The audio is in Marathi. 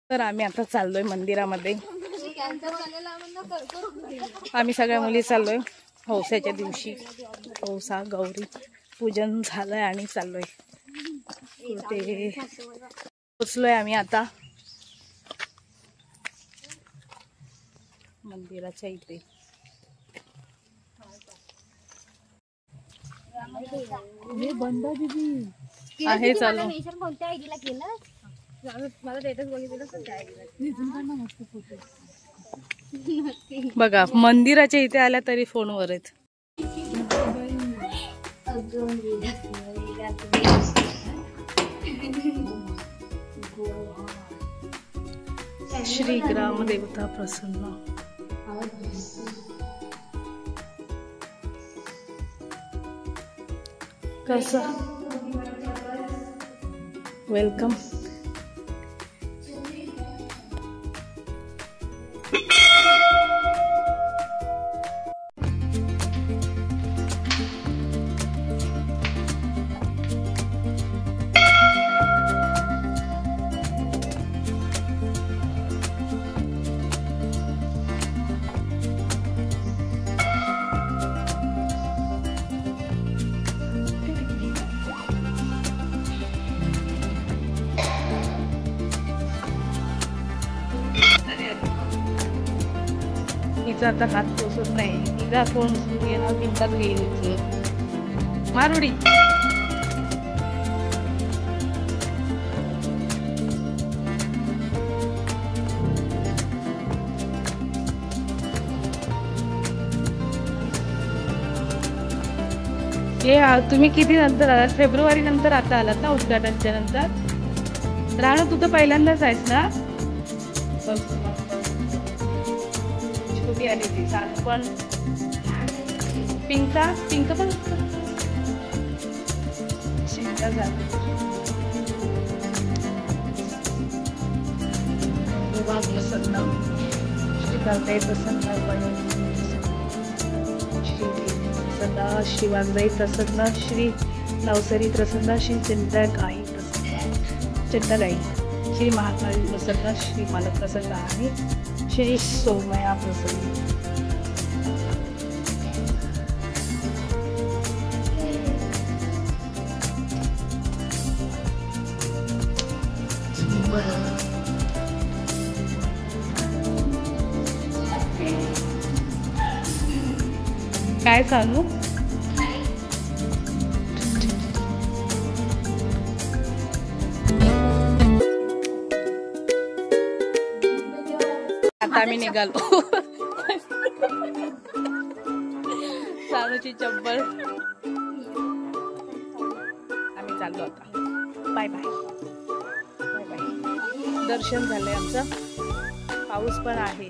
तर आम्ही आता चाललोय मंदिरामध्ये. आम्ही सगळ्या मुली चाललोय हौसाच्या दिवशी. हौसा गौरी पूजन झालंय आणि चाललोय कुठे पोचलोय आम्ही आता मंदिराच्या इथे. हे बंद दीदी आहे चालू. कोणत्या आयडीला केलं मला स्टेटस बघितलं मस्त फोटो बघा मंदिराच्या इथे आल्या तरी फोनवर आहेत. श्री ग्रामदेवता प्रसन्न. कसं वेलकम. हिचा आता हात पोचत नाही. हिला फोन गेला मिनिटात गेली मारुडी. हे तुम्ही किती नंतर आलात? फेब्रुवारी नंतर आता आलात ना उद्घाटनच्या नंतर? राणू तू तर पहिल्यांदाच आहेस ना? छोटी आली ती सात पण पिंक पण शिंका झाली. प्रसन्न श्री करताई प्रसन्न श्री प्रसन्न श्री वागदाई प्रसन्न श्री नवसरी प्रसन्न श्री चिंतागाई प्रसन्न चिंतागाई श्री महाकाली प्रसन्न श्री मालक प्रसन्न आणि श्री सोमया प्रसन्न. काय चालू? आता आम्ही निघालो. सानूची चप्पल. आम्ही चाललो आता. Bye bye bye bye. दर्शन झालंय आमचं. पाऊस पण आहे.